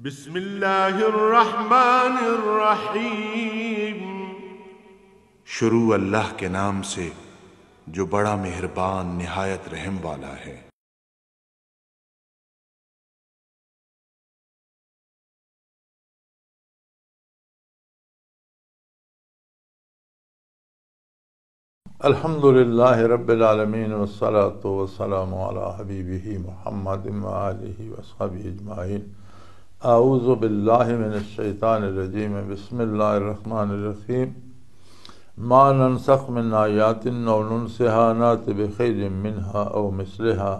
बिस्मिल्लाहिर्रहमानिर्रहीम। शुरू अल्लाह के नाम से जो बड़ा मेहरबान निहायत रहम वाला है। अल्हम्दुलिल्लाहि रब्बिल आलमीन वस्सलातु वस्सलामु अला हबीबिही मुहम्मदिन व आलिहि व अस्हाबिहि अजमाइन। आऊज़ु बिल्लाहि मिनश शैतानिर रजीम। बिस्मिल्लाहिर रहमानिर रहीम। मा नंसख मिन आयातिन औ नुनसिहा नाति बिखैरिम मिनहा औ मिस्लिहा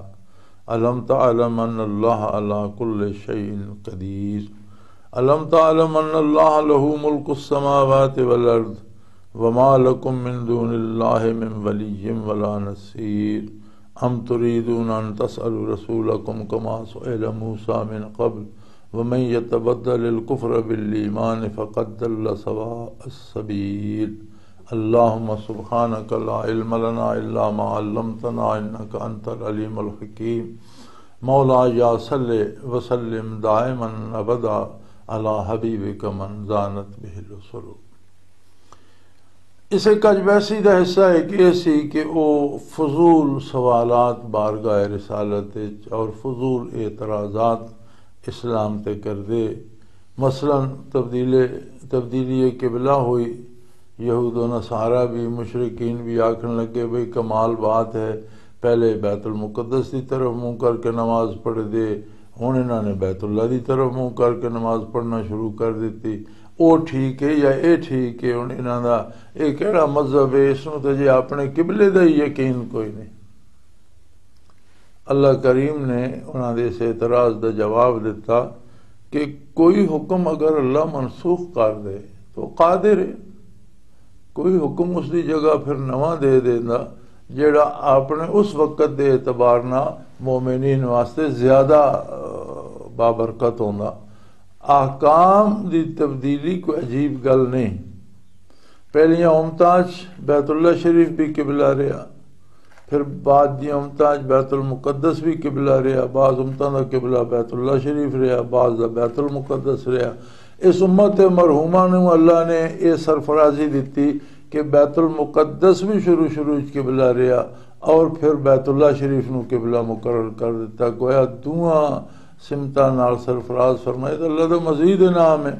अलम तअलम अन्नल्लाह अला कुल्लि शैइन क़दीर। अलम तअलम अन्नल्लाह लहू मुल्कुस समावाति वल अर्द वमा लकुम मिन दूनिल्लाहि मिन वलिय्यिन वला नसीर। अम तुरीदून अन तसअलू रसूलकुम कमा सुइला मूसा मिन क़ब्ल वमन यतबद्दलिल कुफ्र बिल ईमान फ़क़द दल्ल सवाअस सबील। अल्लाहुम्मा सुब्हानका ला इल्म लना इल्ला मा अल्लमतना इन्नका अंतल अलीमुल हकीम। मौला या सल्लि व सल्लिम दाइमन अबदा अला हबीबिका मन ज़ानत बिहिल रुसूल। इसे कजबैसी का हिस्सा एक ये सी कि वो फजूल सवालात बारगाह रिसालत और फजूल एतराज़ात इस्लाम ते कर दे। मसलन तब्दीली किबला हुई। यहूद व नसारा भी मुशरिकीन भी आखन लगे भाई कमाल बात है, पहले बैतुल मुक़द्दस की तरफ मुँह करके नमाज पढ़ दे, हुण इन्होंने बैतुल्लाह की तरफ मुँह करके नमाज पढ़ना शुरू कर दी। वो ठीक है या ये ठीक है? हुण इन्हां दा ये केड़ा मजहब है? इसनूं तो जे अपने किबले का ही यकीन कोई नहीं। अल्लाह करीम ने उन्होंने इस एतराज़ का जवाब दिता कि कोई हुक्म अगर अल्लाह मनसूख कर दे तो कादिर है, कोई हुक्म उसकी जगह फिर नवा दे देंदा जेड़ा अपने उस वक़्त के एतबार नाल मोमिनीन वास्ते ज़्यादा बाबरकत होंदा। आहकाम की तब्दीली कोई अजीब गल नहीं। पहलियां उम्मतां बैतुल्ला शरीफ भी किबला रहा, फिर बाद दी उम्मतां बैतुल मुक़द्दस भी किबला रहा, बाज़ उम्मतां दा किबला बैतुल्ला शरीफ रहा, बाज़ दा बैतुल मुक़द्दस रहा। इस उम्मत मरहूमा नूं अल्लाह ने यह सरफराजी दी कि बैतुल मुक़द्दस भी शुरू किबला रहा और फिर बैतुल्ला शरीफ नूं किबला मुकर्रर कर दिता। गोया दुआं सिमतां नाल सरफराज फरमाए तो अल्लाह दा मज़ीद इनाम है।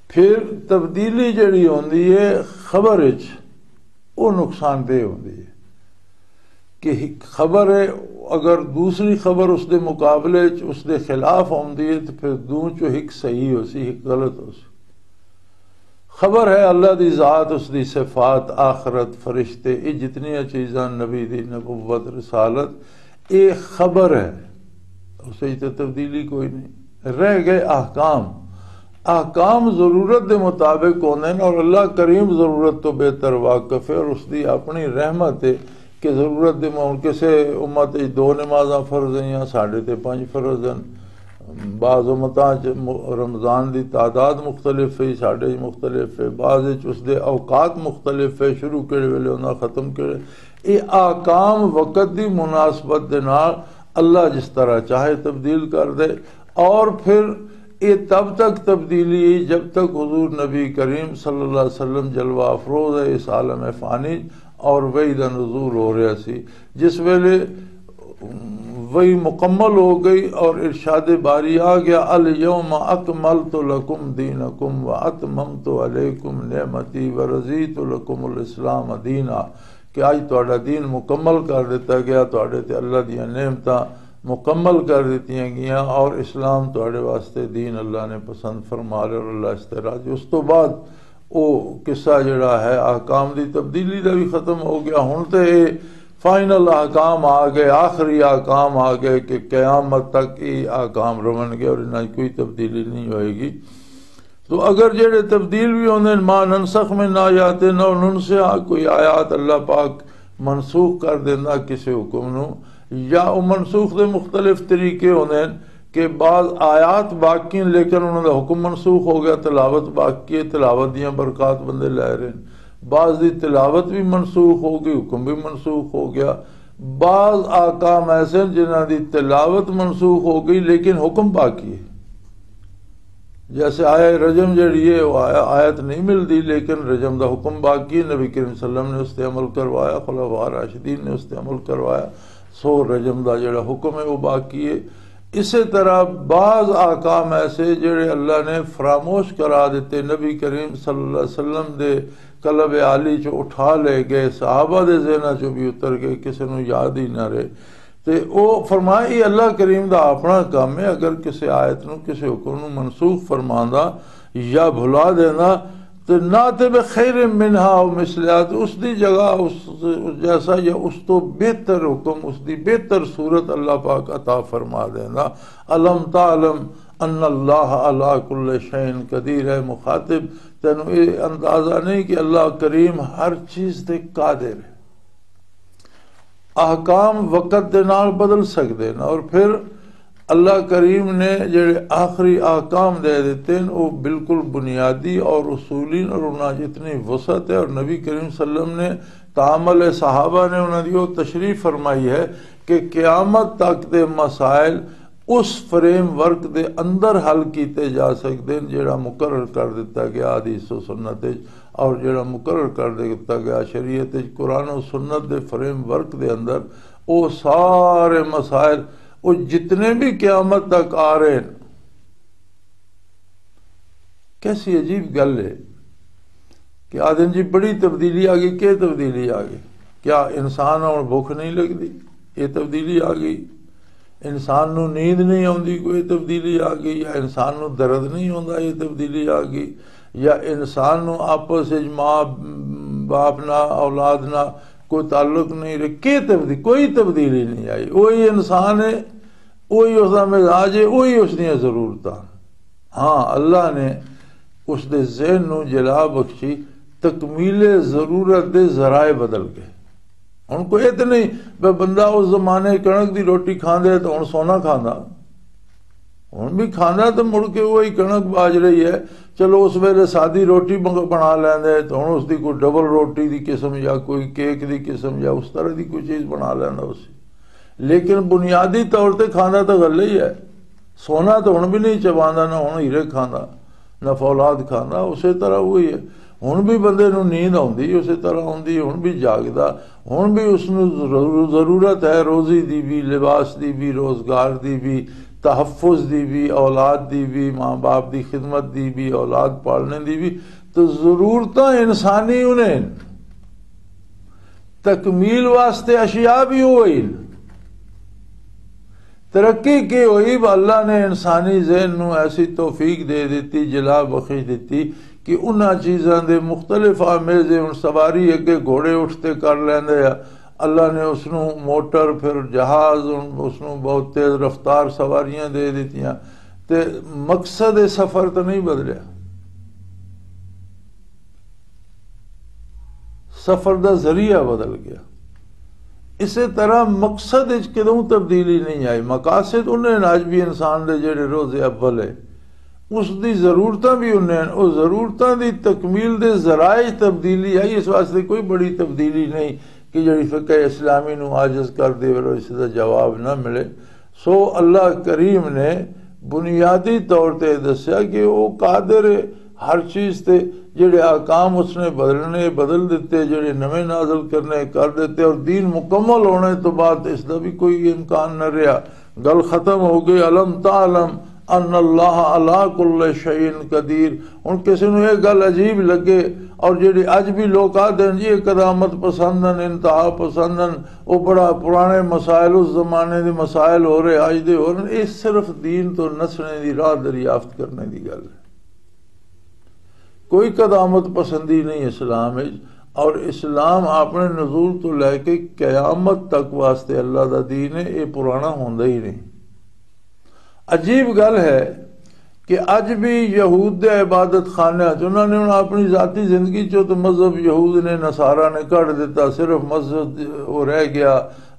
फिर तब्दीली जिहड़ी होंदी है खबर विच वो नुकसानदेह होंदी है कि खबर है अगर दूसरी खबर उसके मुकाबले उसके खिलाफ होंदी है तो फिर दूं चो एक सही हो सी एक गलत हो सी। खबर है अल्लाह की ज़ात, उसकी सिफात, आखरत, फरिश्ते, ये जितनी चीज़ां नबी दी नबुव्वत रिसालत, ये खबर है, उसे तो तब्दीली कोई नहीं। रह गए अहकाम। अहकाम ज़रूरत के मुताबिक होंदे ने और अल्लाह करीम ज़रूरत तो बेहतर वाकफ है और उसकी अपनी रहमत है कि ज़रूरत के किसी उम्मत 2 नमाज़ां फ़र्ज हैं या 5.5 फ़र्ज हैं। बाज़ उम्मतां रमज़ान की तादाद मुख्तलिफ है, साढ़े मुख्तलिफ है, बाज़ उसके अवकात मुख्तलिफ है, शुरू किहड़े वेले होंदा ख़त्म किहड़े। ये अहकाम वक़्त की मुनासबत दे नाल अल्लाह जिस तरह चाहे तब्दील कर दे और फिर ये तब तक तब्दीली जब तक हुजूर नबी करीम सल्लल्लाहु अलैहि वसल्लम जलवा अफरोज़ है इस आलम फ़ानी और वही दा नुज़ूल हो रहा सी। जिस वेले वही मुकम्मल हो गई और इरशाद बारी आ गया अल यौम अकमलतु लकुम दीनकुम व अतममतु अलैकुम नेमती व रज़ीतु लकुमुल इस्लाम दीना, कि आज तुहाडा दीन मुकम्मल कर दिता गया, तुहाडे ते अल्लाह दीयां नेमतां मुकम्मल कर दित्तियां गईयां और इस्लाम तुहाडे वास्ते दीन अल्लाह ने पसंद फरमा लिया और अल्लाह इस ते राज़ी। उस तो बाद वो किस्सा जिहड़ा है अहकाम की तब्दीली का भी ख़त्म हो गया। हुण तो ये फाइनल अहकाम आ गए, आखिरी अहकाम आ गए कि क़यामत तक ये अहकाम रहणगे और इन्हां कोई तब्दीली नहीं होएगी। तो अगर जेड़े तब्दील भी होंदे मा नंसख मिन आयातिन औ नुनसिहा, कोई आयात अल्लाह पाक मनसूख कर देंदा किसी हुक्म नूं, या वो मनसूख के मुख्तलिफ तरीके होंदे कि बाद आयात बाकी लेकिन उन्होंने हुक्म मनसूख हो गया, तिलावत बाकी है, तिलावत दियां बरकत बंदे लै रहे हैं। बाज़ की तिलावत भी मनसूख हो गई, हुक्म भी मनसूख हो गया। बाज़ आकाम ऐसे जिन्हों की तिलावत मनसूख हो गई लेकिन हुक्म बाकी है। जैसे आया रजम जड़ी है वो आयत नहीं मिलती, लेकिन रजम का हुक्म बाकी है। नबी करीम सल्लम ने उस पर अमल करवाया, खुलफा राशिदीन ने उस पर अमल करवाया, सो रजम का जड़ा हुक्म है वो बाकी है। इसी तरह बाज आकाम ऐसे जेड़े अल्लाह ने फरामोश करा दिते, नबी करीम सल्लल्लाहु अलैहि वसल्लम दे कलब आली चो उठा ले गए, सहाबा दे ज़हना चो भी उतर गए, किसी को याद ही ना रहे। तो वह फरमाए ये अल्लाह करीम का अपना काम है, अगर किसी आयत नूं किसी हुक्म नूं मनसूख फरमांदा या भुला देना तो ना तो बखैर मिनहा मिसलिहा, तो उसकी जगह उस जैसा या उस तो बेहतर हुक्म, उसकी बेहतर सूरत अल्लाह पाक अता फरमा देना। अलम तालम अन्नल्लाह अला कुल्ल शैइन कदीर है। मुखातिब तेनू ये अंदाजा नहीं कि अल्लाह करीम हर चीज़ ते कादिर है। अहकाम वक़्त दे नाल बदल सकते हैं, और फिर अल्लाह करीम ने जेड़े आखिरी अहकाम दे देते हैं वो बिल्कुल बुनियादी और उसूली, और उन्हें जितनी वसत है। और नबी करीम सल्लम ने तामल सहाबा ने उन्होंने वो तशरीफ फरमाई है कि क़यामत तक दे मसाइल उस फ्रेम वर्क दे अंदर हल किए जा सकते हैं जेड़ा मुकर्रर कर दिता गया हदीस व सुन्नत, और जेड़ा मुकर्रर कर दिता गया शरीयत कुरान और सुन्नत दे फ्रेम वर्क दे अंदर। वो सारे मसाइल वो जितने भी क़यामत तक आ रहे हैं। कैसी अजीब गल है कि आदम जी बड़ी तब्दीली आ गई। क्या तब्दीली आ गई? क्या इंसान और भुख नहीं लगती? ये तब्दीली आ गई। इंसान नूं नींद नहीं आती, कोई तब्दीली आ गई। या इंसान नूं दर्द नहीं होता, ये तब्दीली आ गई। या इंसान नूं आपस माँ बाप ना औलाद ना कोई ताल्लुक नहीं रहे, के तब्दीली? कोई तब्दीली नहीं आई। वही इंसान है, वही उसका मिजाज है, वही उसदियां ज़रूरतां। हाँ, अल्लाह ने उसके ज़हन नूं जला बख्शी, तकमीले ज़रूरत दे ज़राए बदल गए। हुण कोई तो नहीं भाई बंदा उस जमाने कणक की रोटी खांदे तो हुण सोना खांदा, हुण भी खांदा तो मुड़ के वही कणक बाज रही है। चलो उस वेले सादी रोटी बना लैंदे तो हुण उसकी कोई डबल रोटी की किस्म या कोई केक की किस्म या उस तरह की कोई चीज़ बना लैंदा उस। लेकिन बुनियादी तौर पर खांदा तो गल ही है। सोना तो हुण भी नहीं चबांदा, ना हुण हीरे खांदा, ना फौलाद खांदा। उस तरह वही है, हुण भी बंदे नूं नींद आउंदी उस तरह आउंदी, हुण भी जागदा, हुण भी उसनूं जरूरत है रोज़ी दी भी, लिबास दी भी, रोज़गार दी भी, तहफ़्फ़ुज़ दी भी, औलाद दी भी, माँ बाप की खिदमत दी भी, औलाद पालने दी भी। तो ज़रूरतां इंसानी उन्हें, तकमील वास्ते अशिया भी हुई, तरक्की की हुई। अल्लाह ने इंसानी ज़हन नूं ऐसी तौफीक दे दी, जला बख्श दी कि उन्हां चीज़ों के मुख्तलिफ आमेज़े हुण सवारी अगे घोड़े उठते कर लेंदे आ। अल्लाह ने उसनूं मोटर फिर जहाज़ उसनूं बहुत तेज़ रफ्तार सवारियां दे दित्तियां, ते मकसद सफ़र तो नहीं बदलिया, सफ़र का जरिया बदल गया। इसी तरह मकसद कदों तब्दीली नहीं आई। मकासद उन्हें अज भी इंसान के जेड़े रोज़े अव्वल है उसकी ज़रूरतां भी उन्हें, वो ज़रूरतां की तकमील के ज़राए तब्दीली आई। इस वास्ते कोई बड़ी तब्दीली नहीं कि जी फ़िक़्ह इस्लामी नूं आजिज़ कर दे और इसका जवाब ना मिले। सो अल्लाह करीम ने बुनियादी तौर पर दसिया कि वो कादिर हर चीज़ से, जेड़े आकाम उसने बदलने बदल दिते, जेड़े नवे नाजल करने कर देते, और दीन मुकम्मल होने तो बाद इसका भी कोई इम्कान न रहा। गल खत्म हो गई। अलम तालम अन्नल्लाह अला कुल्ल शैइन कदीर। हुण किसी नूं ये गल अजीब लगे और जेड़ी अज भी लोग आते हैं जी कदामत पसंद न, इंतहा पसंद न, वो बड़ा पुराने मसाइल उस जमाने के मसाइल हो रहे अज दे हो रहे, ये सिर्फ दीन तो नसने की राह दरियाफ्त करने की गल है। कोई कदामत पसंदी नहीं इस्लाम है। और इस्लाम अपने नजूल तो लैके क़यामत तक वास्ते अल्लाह का दीन है, ये पुराना होंदा ही नहीं। अजीब गल है कि अज भी यहूद दे इबादत खाने उन्होंने अपनी जाती जिंदगी चो तो मजहब यहूद ने नसारा ने कढ़ दिता, सिर्फ मजहब वो रह गया,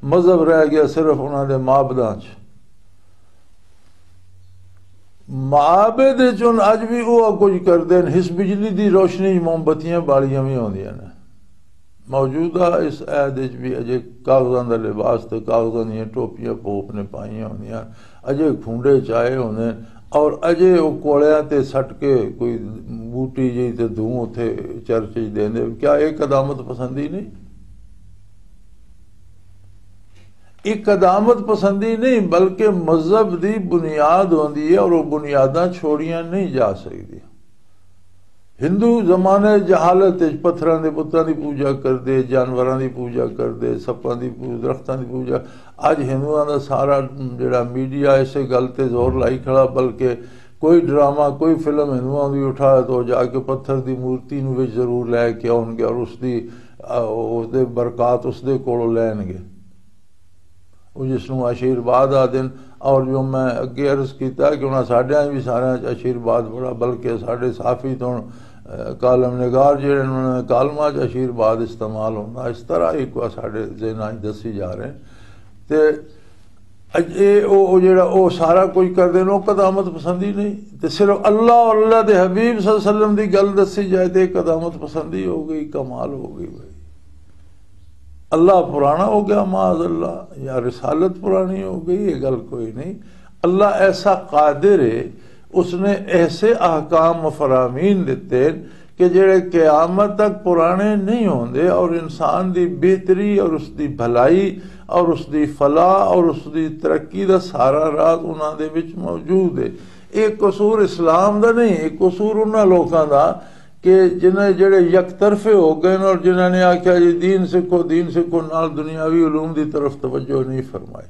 मजहब रह गया सिर्फ उन्होंने माबदां च। माबद अज भी वो कुछ करते हैं, हिस बिजली की रोशनी मोमबत्तियां बालियां भी आउंदियां ने। मौजूदा इस ऐद भी अजे कागजां का लिबास तो कागजां दी टोपियां पोप ने पाइयां होंदियां, अजे खुंडे चाहे होंदे, और अजे वो कोलियां ते सट के कोई बूटी जी ते धूं उत्थे चर्च च देंदे। क्या ये कदामत पसंदी नहीं? ये कदामत पसंदी नहीं बल्कि मजहब की बुनियाद होंदी है और वो बुनियादां छोड़ियां नहीं जा सकदी। हिंदू जमाने जहालत पत्थरां दे पुत्तां दी पूजा करदे, जानवरां दी पूजा करदे, सप्पां दी दरख्तां दी पूजा। अज हिंदुआं दा सारा जिहड़ा मीडिया इसे गल ते जोर लाई खड़ा, बल्कि कोई ड्रामा कोई फिल्म हिंदुआं दी उठाए तो जाके पत्थर दी मूर्ति नूं विच जरूर लै के आउणगे और उसदे बरकत उसदे कोलों लैणगे, जिसनों आशीर्वाद आदन। और जो मैं अगे अर्ज किया कि उन्होंने साढ़िया भी सारे आशीर्वाद बड़ा, बल्कि साढ़े साफी तो कालम निगार जो कालमा च आशीर्वाद इस्तेमाल होता, इस तरह एक साढ़े ज़हना दसी जा रहे हैं। तो जो सारा कुछ करते हैं कदामत पसंदी नहीं। तो सिर्फ अल्लाह और अल्लाह के हबीब सल्लल्लाहु अलैहि वसल्लम की गल दसी जाए तो कदामत पसंदी हो गई, कमाल हो गई। भाई अल्लाह पुराना हो गया माज अल्लाह, या रिसालत पुरानी हो गई, ये गल कोई नहीं। अल्लाह ऐसा कादिर है, उसने ऐसे अहकाम फरामीन दिते कि जेड़े क़यामत तक पुराने नहीं होंदे और इंसान की बेहतरी और उसकी भलाई और उसकी फलाह और उसकी तरक्की का सारा राज उन्होंने विच मौजूद है। एक कसूर इस्लाम का नहीं, एक कसूर उन्होंने लोगों का कि जिन्हें जेड़े यकतरफे हो गए और जिन्होंने आख्या जी दीन सिखो नाल दुनियावी उलूम की तरफ तवज्जो नहीं फरमाई।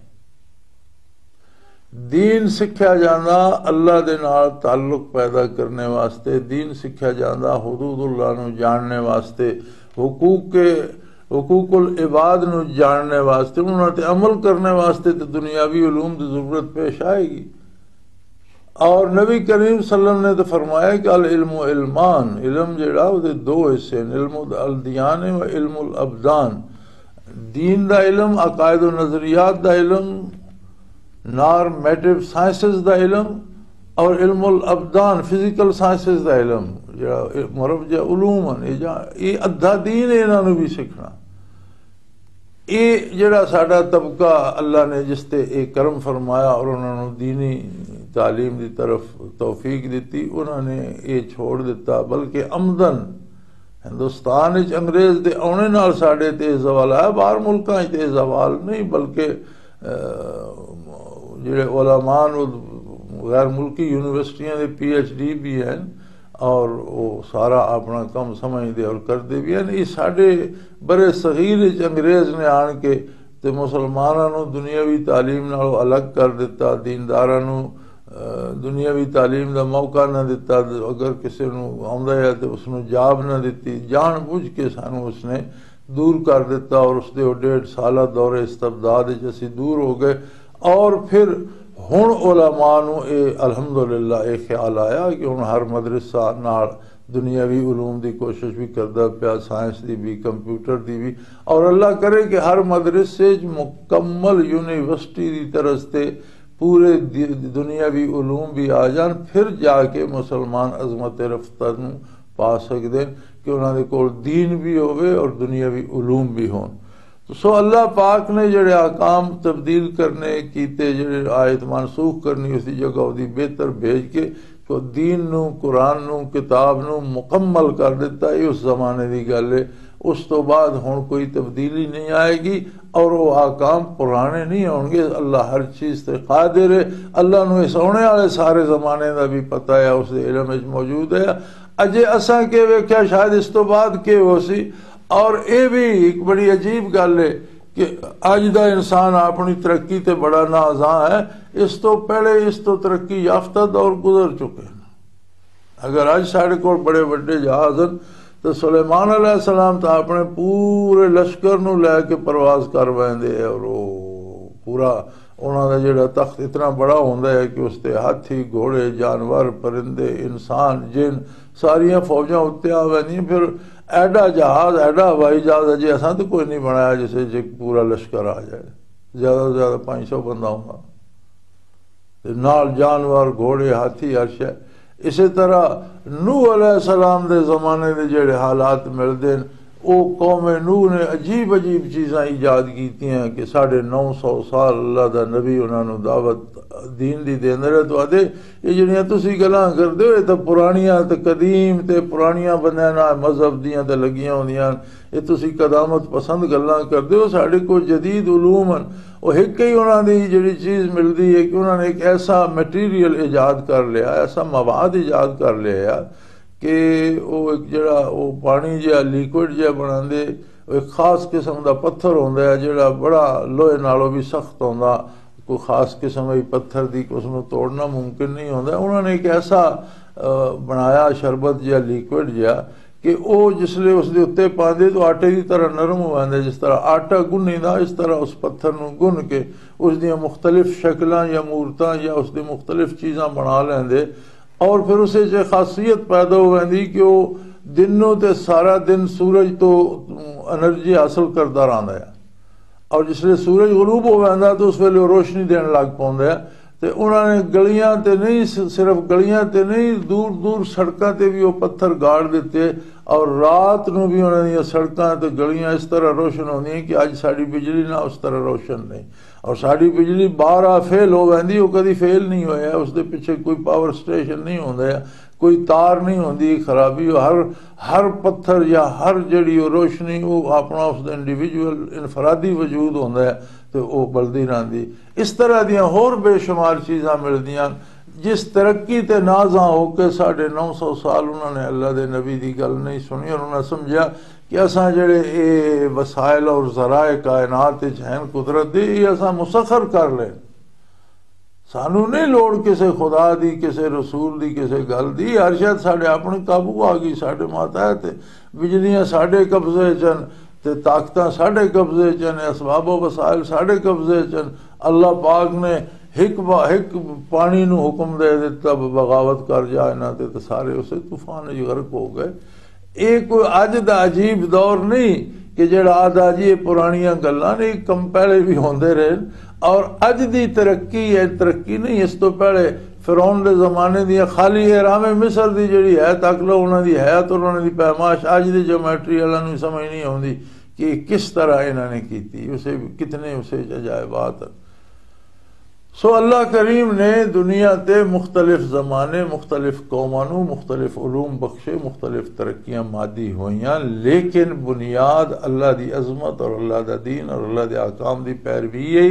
दीन सिखा जाना अल्लाह दे नाल ताल्लुक पैदा करने वास्ते, दीन सिखा जाना हुदूदुल्लाह नूं जानने वास्ते, हुकूकुल इबाद नूं जानने वास्ते, उन्हां ते अमल करने वास्ते तो दुनियावी उलूम की जरूरत पेश आएगी। और नबी करीम सल्लल्लाहु अलैहि वसल्लम ने तो फरमाया कि अल इल्मु इल्मान, इल्म जेड़ा उहदे दो हिस्से ने, इल्मुल अदियान व इल्मुल अबदान। दीन दा इल्म, अकायद व नजरियात दा इल्म, नॉर्मेटिव साइंसिस दा इल्म, और इल्मुल अबदान फिजिकल साइंसिस दा इल्म, जेड़ा मुरब्बा उलूम ने, ये अद्धा दीन है, इन्हां भी सीखना। ये जेड़ा साडा तबका अल्लाह ने जिस ते एक करम फरमाया और उन्होंने दीनी तालीम की तरफ तौफीक दी, उन्होंने ये छोड़ दिता। बल्कि अमदन हिंदुस्तान अंग्रेज के आने नाल साडे ते जवाल है, बाहर मुल्कां ते जवाल नहीं, बल्कि जेड़े उलमा गैर मुल्की यूनिवर्सिटियां दे PhD भी हैं और वो सारा अपना कम समझते और करते भी हैं। ये साढ़े बड़े सगीर अंग्रेज ने आन के ते मुसलमानों नूं दुनियावी तालीम नालों अलग कर दिता, दीनदारां नूं दुनियावी तालीम का मौका न दिता। अगर किसी नूं आउंदा है तो उसनूं जाब न दी, जान बुझ के सानूं उसने दूर कर दिता और उसके 1.5 साल दौरे इस्तबदाद असीं दूर हो गए। और फिर हुण उलमा नूं अल्हम्दुलिल्लाह ये ख्याल आया कि हुण हर मदरसा नाल दुनियावी उलूम की कोशिश भी करता पिया, साइंस की भी, कंप्यूटर की भी, और अल्लाह करे कि हर मदरसे मुकम्मल यूनिवर्सिटी की तरह से पूरे दुनियावी उलूम भी आ जान। फिर जाके मुसलमान अजमत रफ्ता नूं पा सकते कि उन्होंने कोल दीन भी होवे और दुनियावी उलूम भी होन। तो सो अल्लाह पाक ने जेड़े आकाम तब्दील करने कीते, जेड़े आयत मनसूख करनी उसी जगह उसकी बेहतर भेज के तो दीन नूं, कुरान नूं, किताब नूं मुकम्मल कर दिता। ये उस जमाने की गल है। उस तो बाद हुण कोई तब्दीली नहीं आएगी और वो आकाम पुराने नहीं होंगे। अल्लाह हर चीज़ ते कादिर है। अल्लाह नूं इस आने वाले सारे जमाने का भी पता है, उस इल्म विच मौजूद है। अजे असां के वेख्या शायद इस तो बाद के हो सी। और ये भी एक बड़ी अजीब गल है कि अज का इंसान अपनी तरक्की ते बड़ा नाज़ां है, इस तो पहले इस तो तरक्की याफ्ता दौर गुजर चुके हैं। अगर अज साढ़े कोल बड़े बड़े जहाज हैं तो सुलेमान अलैहिस्सलाम तो अपने पूरे लश्कर नूं लैके परवाज कर बैठे और वो पूरा उन्होंने जिहड़ा तख्त इतना बड़ा होंदा है कि उसते हाथी, घोड़े, जानवर, परिंदे, इंसान, जिन सारिया फौजां उत्ते आ वैंदियां। फिर एडा जहाज, एडा हवाई जहाज अजे असां तो कोई नहीं बनाया जिसे जे पूरा लश्कर आ जाए। ज़्यादा से ज़्यादा 500 बंदा होगा, नाल जानवर, घोड़े, हाथी, हर शै। इस तरह नूह अलैहिस्सलाम दे ज़माने दे जेड़े हालात मिलते हैं ਉਹ ਕੌਮ ਨੂਹ ਨੇ ਅਜੀਬ ਅਜੀਬ ਚੀਜ਼ਾਂ ਈਜਾਦ ਕੀਤੀਆਂ ਕਿ 950 ਸਾਲ ਅੱਲਾ ਦਾ ਨਬੀ ਉਹਨਾਂ ਨੂੰ ਦਾਵਤ दीन दी देंदे रहे। तो आदे ये जिहड़ियां तुसीं गल्लां करदे हो ये तां पुराणियां ते कदीम ते पुराणियां बंदियां नाल मजहब दियां ते लगियां होंदियां, ये तुसीं कदामत पसंद गल्लां करदे हो। साडे कोल जदीद उलूम हन, ਉਹ ਇੱਕ ਹੀ ਉਹਨਾਂ ਦੀ ਜਿਹੜੀ ਚੀਜ਼ ਮਿਲਦੀ ਹੈ ਕਿ ਉਹਨਾਂ ਨੇ ਇੱਕ ਐਸਾ ਮਟੀਰੀਅਲ ਇਜਾਦ ਕਰ ਲਿਆ, ਐਸਾ ਮਵਾਦ ਇਜਾਦ ਕਰ ਲਿਆ ਕਿ ਉਹ ਇੱਕ ਜਿਹੜਾ ਉਹ ਪਾਣੀ ਜਿਹਾ ਲਿਕੁਇਡ ਜਿਹਾ ਬਣਾਉਂਦੇ, ਉਹ ਇੱਕ ਖਾਸ ਕਿਸਮ ਦਾ ਪੱਥਰ ਹੁੰਦਾ ਹੈ ਜਿਹੜਾ ਬੜਾ ਲੋਹੇ ਨਾਲੋਂ ਵੀ ਸਖਤ ਹੁੰਦਾ, ਕੋਈ ਖਾਸ ਕਿਸਮ ਦੀ ਪੱਥਰ ਦੀ ਉਸ ਨੂੰ ਤੋੜਨਾ ਮੁਮਕਿਨ ਨਹੀਂ ਹੁੰਦਾ। ਉਹਨਾਂ ਨੇ ਇੱਕ ਐਸਾ ਬਣਾਇਆ ਸ਼ਰਬਤ ਜਿਹਾ ਲਿਕੁਇਡ ਜਿਹਾ ਕਿ ਉਹ ਜਿਸਲੇ ਉਸ ਦੇ ਉੱਤੇ ਪਾਉਂਦੇ ਤਾਂ ਆਟੇ ਦੀ ਤਰ੍ਹਾਂ ਨਰਮ ਹੋ ਜਾਂਦਾ। ਜਿਸ ਤਰ੍ਹਾਂ ਆਟਾ ਗੁੰਨੀਦਾ ਇਸ ਤਰ੍ਹਾਂ ਉਸ ਪੱਥਰ ਨੂੰ ਗੁੰਨ ਕੇ ਉਸ ਦੀਆਂ ਮੁਖਤਲਿਫ ਸ਼ਕਲਾਂ ਜਾਂ ਮੂਰਤਾਂ ਜਾਂ ਉਸ ਦੀ ਮੁਖਤਲਿਫ ਚੀਜ਼ਾਂ ਬਣਾ ਲੈਂਦੇ ਔਰ ਫਿਰ ਉਸੇ 'ਚ ਖਾਸੀਅਤ ਪੈਦਾ ਹੋ ਜਾਂਦੀ ਕਿ ਉਹ ਦਿਨ ਨੂੰ ਤੇ ਸਾਰਾ ਦਿਨ ਸੂਰਜ ਤੋਂ ਐਨਰਜੀ ਹਾਸਲ ਕਰਦਾ ਰਹਿੰਦਾ ਹੈ ਔਰ ਜਿਸਲੇ ਸੂਰਜ ਗਰੂਬ ਹੋ ਜਾਂਦਾ ਤਾਂ ਉਸ ਵੇਲੇ ਉਹ ਰੋਸ਼ਨੀ ਦੇਣ ਲੱਗ ਪਾਉਂਦਾ ਹੈ। ਤੇ ਉਹਨਾਂ ਨੇ ਗਲੀਆਂ ਤੇ ਨਹੀਂ, ਸਿਰਫ ਗਲੀਆਂ ਤੇ ਨਹੀਂ, ਦੂਰ ਦੂਰ ਸੜਕਾਂ ਤੇ ਵੀ ਉਹ ਪੱਥਰ ਗਾੜ ਦਿੱਤੇ ਔਰ ਰਾਤ ਨੂੰ ਵੀ ਉਹਨਾਂ ਦੀਆਂ ਸੜਕਾਂ ਤੇ ਗਲੀਆਂ ਇਸ ਤਰ੍ਹਾਂ ਰੋਸ਼ਨ ਹੁੰਦੀਆਂ ਕਿ ਅੱਜ ਸਾਡੀ ਬਿਜਲੀ ਨਾ ਉਸ ਤਰ੍ਹਾਂ ਰੋਸ਼ਨ ਨਹੀਂ। ਔਰ ਸਾਡੀ ਬਿਜਲੀ 12 ਫੇਲ ਹੋ ਜਾਂਦੀ, ਉਹ ਕਦੀ ਫੇਲ ਨਹੀਂ ਹੋਇਆ, ਉਸ ਦੇ ਪਿੱਛੇ ਕੋਈ ਪਾਵਰ ਸਟੇਸ਼ਨ ਨਹੀਂ ਹੁੰਦਾ, ਕੋਈ ਤਾਰ ਨਹੀਂ ਹੁੰਦੀ ਖਰਾਬੀ। ਹਰ ਪੱਥਰ ਜਾਂ ਹਰ ਜਿਹੜੀ ਉਹ ਰੋਸ਼ਨੀ ਉਹ ਆਪਣਾ ਉਸ ਦਾ ਇੰਡੀਵਿਜੂਅਲ ਇਨਫਰਾਦੀ ਵਜੂਦ ਹੁੰਦਾ ਹੈ ਤੇ ਉਹ ਬਲਦੀ ਰਹਿੰਦੀ। ਇਸ ਤਰ੍ਹਾਂ ਦੀਆਂ ਹੋਰ ਬੇਸ਼ੁਮਾਰ ਚੀਜ਼ਾਂ ਮਿਲਦੀਆਂ ਜਿਸ ਤਰੱਕੀ ਤੇ ਨਾਜ਼ਾਂ ਹੋ ਕੇ 950 ਸਾਲ ਉਹਨਾਂ ਨੇ ਅੱਲਾ ਦੇ ਨਬੀ ਦੀ ਗੱਲ ਨਹੀਂ ਸੁਣੀ ਔਰ ਉਹਨਾਂ ਸਮਝਿਆ ਕਿ ਅਸਾਂ ਜਿਹੜੇ ਇਹ ਵਸਾਇਲ ਔਰ ਜ਼ਰਾਏ ਕਾਇਨਾਤ ਵਿੱਚ ਹਨ ਕੁਦਰਤ ਦੇ, ਇਹ ਅਸਾਂ ਮੁਸਖਰ ਕਰ ਲੈ, ਸਾਨੂੰ ਨਹੀਂ ਲੋੜ ਕਿਸੇ ਖੁਦਾ ਦੀ, ਕਿਸੇ ਰਸੂਲ ਦੀ, ਕਿਸੇ ਗੱਲ ਦੀ। ਹਰ ਸ਼ਾਇਦ ਸਾਡੇ ਆਪਣੇ ਕਾਬੂ ਆ ਗਈ, ਸਾਡੇ ਮਾਤਹਿਤ ਬਿਜਲੀਆਂ ਸਾਡੇ ਕਬਜ਼ੇ 'ਚ ਹਨ ਤੇ ਤਾਕਤਾਂ ਸਾਡੇ ਕਬਜ਼ੇ 'ਚ ਨੇ, ਅਸਬਾਬੋ ਵਸਾਇਲ ਸਾਡੇ ਕਬਜ਼ੇ 'ਚ ਹਨ। ਅੱਲਾ ਪਾਕ ਨੇ ਇੱਕ ਪਾਣੀ ਨੂੰ ਹੁਕਮ ਦੇ ਦਿੱਤਾ ਬਗਾਵਤ ਕਰ ਜਾ ਇਹਨਾਂ ਤੇ ਤਾਂ ਸਾਰੇ ਉਸੇ ਤੂਫਾਨ 'ਚ ਗਰਕ ਹੋ ਗਏ। ਇਹ ਕੋਈ ਅੱਜ ਦਾ ਅਜੀਬ ਦੌਰ ਨਹੀਂ ਕਿ ਜਿਹੜਾ ਆਦਾ ਜੀ ਇਹ ਪੁਰਾਣੀਆਂ ਗੱਲਾਂ ਨੇ, ਕੰਮ ਪਹਿਲੇ ਵੀ ਹੁੰਦੇ ਰਹੇ ਔਰ ਅੱਜ ਦੀ ਤਰੱਕੀ ਹੈ, ਤਰੱਕੀ ਨਹੀਂ। ਇਸ ਤੋਂ ਪਹਿਲੇ ਫਿਰੌਨ ਦੇ ਜ਼ਮਾਨੇ ਦੀਆਂ ਖਾਲੀ ਇਹਰਾਮ ਮਿਸਰ ਦੀ ਜਿਹੜੀ ਹੈ ਤੱਕ ਲਓ, ਉਹਨਾਂ ਦੀ ਹਯਾਤ ਔਰ ਉਹਨਾਂ ਦੀ ਪੈਮਾਸ਼ ਅੱਜ ਦੀ ਜਿਓਮੈਟਰੀ ਵਾਲਿਆਂ ਨੂੰ ਸਮਝ ਨਹੀਂ ਆਉਂਦੀ ਕਿ ਕਿਸ ਤਰ੍ਹਾਂ ਇਹਨਾਂ ਨੇ ਕੀਤੀ, ਉਸੇ ਕਿਤਨੇ ਉਸੇ ਅਜਾਇਬਾਤ। सो अल्लाह करीम ने दुनिया ते मुख्तलिफ ज़माने मुख्तलिफ कौमां नूं मुख्तलिफ उलूम बख्शे, मुख्तलिफ तरक्कियां मादी होइयां, लेकिन बुनियाद अल्लाह दी अजमत और अल्लाह दा दीन और अल्लाह दे अहकाम दी पैरवी है।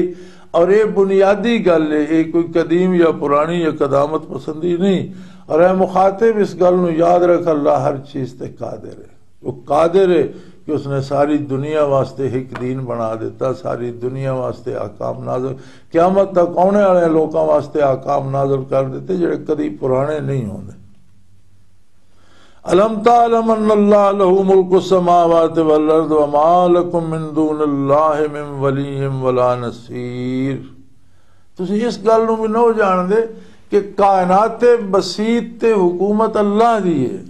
और ये बुनियादी गल है, ये कोई कदीम या पुरानी या कदामत पसंदी नहीं। और ए मुखातिब इस गल नूं याद रख, अल्लाह हर चीज़ ते कादिर है। वो कादिर है कि उसने सारी दुनिया वास्ते एक दीन बना दिता, सारी दुनिया वास्ते आकाम नाज़िल, क़यामत तक आने वाले लोगों वास्ते आकाम नाज़िल कर देते जिहड़े कदी पुराने नहीं होंदे। अलम तालम अन्नल्लाह लहू मुल्कु समावाति वल अर्द व मा लकुम मिन दूनिल्लाहि मिन वलिय्यिन वला नसीर। तुसीं इस गल नूं भी ना जानदे कि कायनात बसीत ते हुकूमत अल्लाह दी है।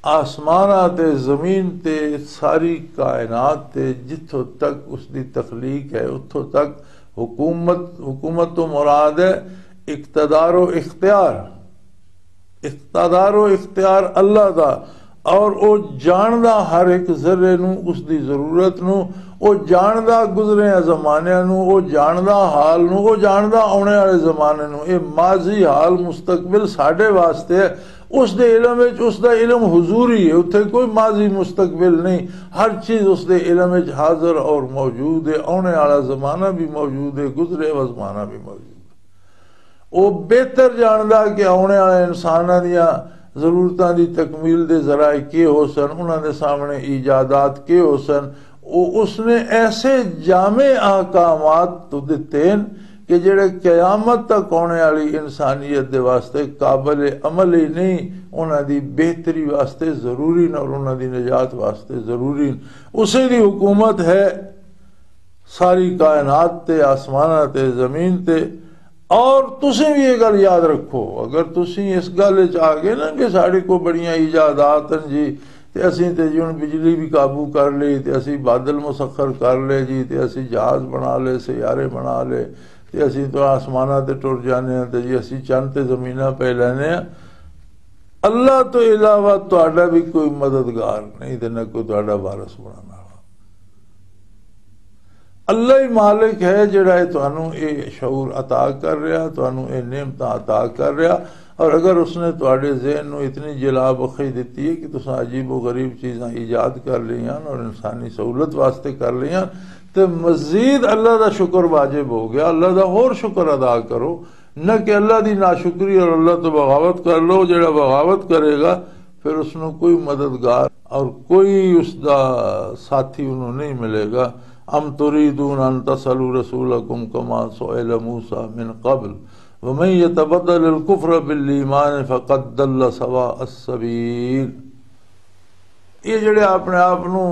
आसमाना ते ज़मीन ते सारी कायनात ते जिथों तक उसकी तखलीक है उतों तक हुकूमत तो मुराद है इक़्तिदार व इख्तियार। इक़्तिदार व इख्तियार अल्लाह दा और वो जानदा हर एक ज़र्रे नूं, उसकी ज़रूरत नूं, वो जानदा गुज़रे ज़माने नूं, वो जानदा हाल नूं, वो जानदा आने वाले ज़माने नूं। ये माजी हाल मुस्तकबिल साढ़े वास्ते है। उसके इलम में उसका इलम हुजूरी है, उत्थे कोई माजी मुस्तकबिल नहीं, हर चीज़ उसके इलम में हाजिर और मौजूद है। आने वाला ज़माना भी मौजूद है, गुजरे हुआ ज़माना भी मौजूद है। वो बेहतर जानदा कि आने वाले इंसानां दियां ज़रूरतां दी तकमील दे ज़राए के हो सन, उन्होंने सामने ईजादात के हो सन। उसने ऐसे जामे अहकामात तो दिते कि जेड़े क़यामत तक आने वाली इंसानियत दे वास्ते काबिल अमल ही नहीं, उन्हां दी बेहतरी वास्ते जरूरी न और उन्हां दी निजात वास्ते जरूरी न। उसे दी हुकूमत है सारी कायनात ते, आसमाना ते, जमीन ते। और तुसीं भी ये गल याद रखो, अगर तुसीं इस गल च आ गए ना कि साढ़े को बड़ियां ईजादात हैं जी, ते असीं ते जी बिजली भी काबू कर ली, ते असीं बादल मुसखर कर ले जी, ते असीं जहाज बना ले, सैयारे बना ले, ते असीं तो आसमाना ते टुर जाने, ते जी असीं चंद ते ज़मीनां पे लैने। अल्लाह तो इलावा तुहाडा भी कोई मददगार नहीं ते न कोई तुहाडा वारस बनाने वाला। अल्लाह ही मालिक है जिहड़ा तुहानू ये शऊर अता कर रहा, तुहानू ये नेमत अता कर रहा। और अगर उसने तुहाडे ज़हन नू इतनी जिला बखी दी है कि तुसां अजीब व गरीब चीज़ां ईजाद कर लियां और इंसानी सहूलत वास्ते कर लियां, तो मजीद अल्लाह का शुक्र वाजिब हो गया। अल्लाह का होर शुक्र अदा करो, न कि अल्लाह की नाशुक्री और अल्लाह तो बगावत कर लो। जिहड़ा बगावत करेगा फिर उसनू कोई मददगार और कोई उसका साथी उन्होंने नहीं मिलेगा। अम तुरीदून अन तसलू रसूलकुम कमा सुइल मूसा मिन कबल वमन यतबद्दल अल कुफ्र बिल ईमान फकद दल्ल सवा अस्सबील। ये जिहड़े अपने आप नू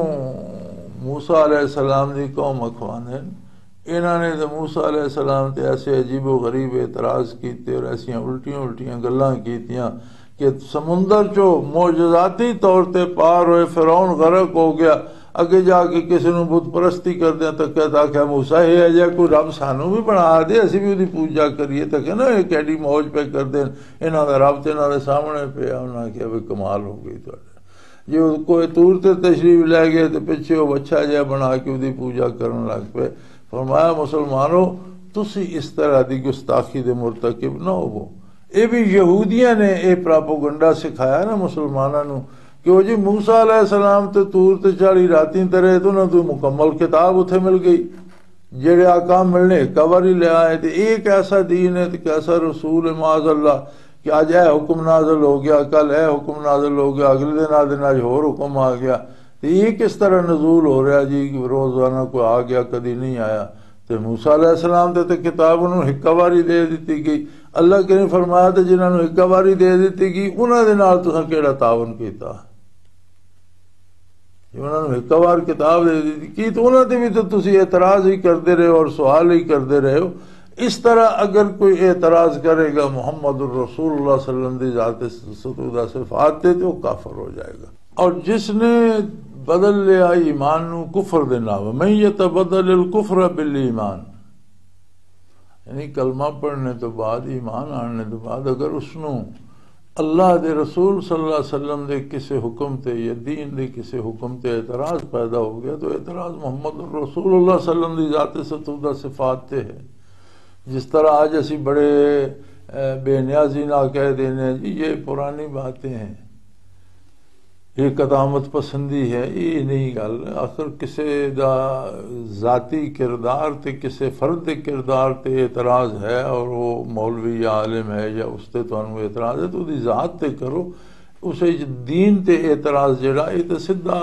मूसा अलैहिस्सलाम दी कौम अखवांदे इन्होंने तो मूसा अलैहिस्सलाम ते ऐसे अजीबो गरीब एतराज़ किए और ऐसियां उल्टियां उल्टियां गल्लां कीतियां कि समुंदर चो मौजज़ाती तौर पर पार होए, फिरौन गरक हो गया। अगे जाके किसी को बुत परस्ती कर दें तो कहता क्या मूसा ये है कोई रब सानू भी बना दे, असी भी उसकी पूजा करिए। तो कहना ये कैडी मौज पे कर दें, इन्हों का रब तो इन्होंने सामने पे। उन्होंने आख्या भी कमाल हो गई तुहाडे, जो कोई तूर ते तशरीफ लै गए तो पिछे वो बच्चा जहा बना के उसकी पूजा करन लग पे। फरमाया मुसलमानों तुसी इस तरह की गुस्ताखी दे मुरतकिब ना होवो। ये भी यहूदियों ने यह प्रोपोगंडा सिखाया ना मुसलमानों को कि वो जी मूसा अलैहिस्सलाम तो तूर ते चढ़ी राती तरे तो ना तू मुकम्मल किताब उथे मिल गई, जेड़े आकाम मिलने कवर ही ले आए। तो एक ऐसा दीन है, तो कैसा रसूल है माज़अल्लाह कि आज यह हुक्म नाज़िल हो गया, कल यह हुक्म नाज़िल हो गया, अगले दिन आज होर हुक्म आ गया। तो ये किस तरह नजूल हो रहा जी, रोजाना कोई आ गया कभी नहीं आया। तो मूसा अलैहिस्सलाम ते किताब उन्होंने हिक्का वारी दे दी गई। अल्लाह के ने फरमाया तो जिन्होंने हिक्का वारी दे दी गई उन्होंने नाल तुसां केड़ा तावन कीता, उन्होंने हिक्का वार किताब दे दी की तो उन्होंने भी तो तुसी एतराज ही करते रहे और सवाल ही करते रहे हो। इस तरह अगर कोई एतराज करेगा मोहम्मद रसूलुल्लाह सल्लल्लाहु अलैहि वसल्लम दी सिफात ते तो काफिर हो जाएगा। और जिसने बदल लिया ईमान नू कुफर दे नाम, मैं यतबद्दल अल कुफ्र बिल ईमान, यानी कलमा पढ़ने तो बाद ईमान आने तो बाद अगर उसनू अल्लाह दे रसूल सल्लल्लाहु अलैहि वसल्लम दे किसी हुक्म ते या दीन दे किसी हुक्म ते एतराज पैदा हो गया तो एतराज मोहम्मद रसूलुल्लाह सल्लल्लाहु अलैहि वसल्लम दी ज़ात सतूदा सिफात ते है। जिस तरह आज असी बड़े बेनियाजी ना कह देने जी ये पुरानी बातें हैं, ये कदामत पसंदी है, ये नहीं गल। आखिर किसी दा ज़ाती किरदार ते किसी फर्द के किरदार ते एतराज़ है और वो मौलवी या आलिम है या उसते तुहानू एतराज़ है तो उसकी ज़ात ते करो। उसे दीन ते एतराज़ जिहड़ा ये तो सीधा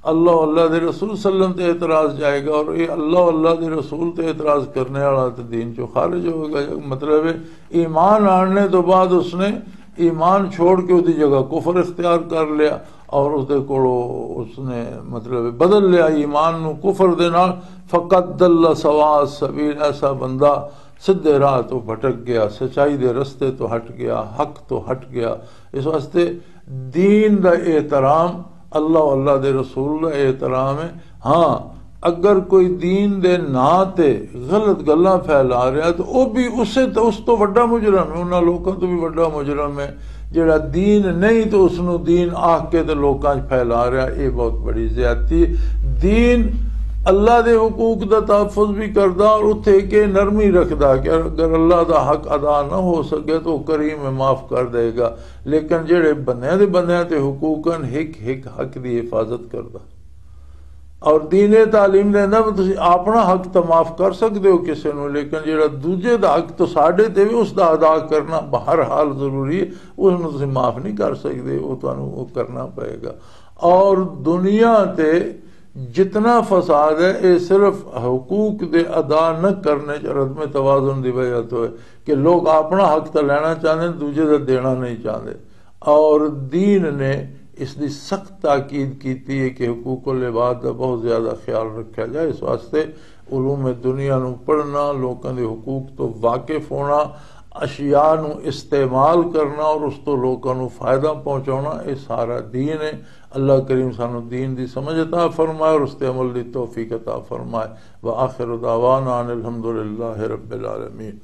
अल्लाह अल्लाह दे रसूल सल्लम ते एतराज़ जाएगा और ये अल्लाह अल्लाह दे रसूल ते एतराज़ करने वाला तो दीन चो खारिज होगा। मतलब है ईमान आने तो बाद उसने ईमान छोड़ के उसकी जगह कुफर इख्तियार कर लिया और उसदे कोलों उसने मतलब बदल लिया ईमान नू कुफर दे नाल। फकत दल्ला सवा सबील, ऐसा बंदा सीधे राह तो भटक गया, सच्चाई दे रस्ते तो हट गया, हक तो हट गया। इस वास्ते दीन दा एहतराम अल्लाह अल्लाह दे रसूल दा एहतराम है। हाँ अगर कोई दीन दे ना ते गलत गल्लां फैला रहा तो वह भी उसे तो उस तो वड्डा मुजरम है, उन्होंने लोगों तो भी वड्डा मुजरम है। जिहड़ा दीन नहीं तो उसनू दीन आख के तो लोगों फैला रहा, ये बहुत बड़ी ज्यादती। दीन अल्लाह दे हुकूक दा तहफ़ुज़ भी करदा और उत्थे के नरमी रखदा कि अगर अल्लाह दा हक अदा ना हो सके तो करीम में माफ़ कर देगा। लेकिन जेड़े बंदियां ते हुकूकन हिक हिक हक दी हिफाजत करदा और दीने तालीम देना तुम अपना हक तो माफ़ कर सकते हो किसी को, लेकिन जो दूजे का हक तो साढ़े ते भी उसका अदा करना हर हाल जरूरी है, उसमें तुम माफ़ नहीं कर सकते, वो तुहानू करना पड़ेगा। और दुनिया ते जितना फसाद है ये सिर्फ हुकूक दे अदा न करने रदम तवाजुन की वजह तो है कि लोग अपना हक तो लेना चाहते दूजे का देना नहीं चाहते। और दीन ने इसकी सख्त ताकीद की है कि हुकूकुल इबाद का बहुत ज़्यादा ख्याल रखा जाए। इस वास्ते उलूम दुनिया नू पढ़ना, लोगों के हुकूक तो वाकिफ होना, अशिया नू इस्तेमाल करना और उस तो लोगों को फ़ायदा पहुँचाना, ये सारा दीन है। अल्लाह करीम सानू दीन की समझ अता फरमाए और उस ते अमल की तौफीक अता फरमाए। व आखिर दावाना अनिल हम्दुलिल्लाहि रब्बिल आलमीन।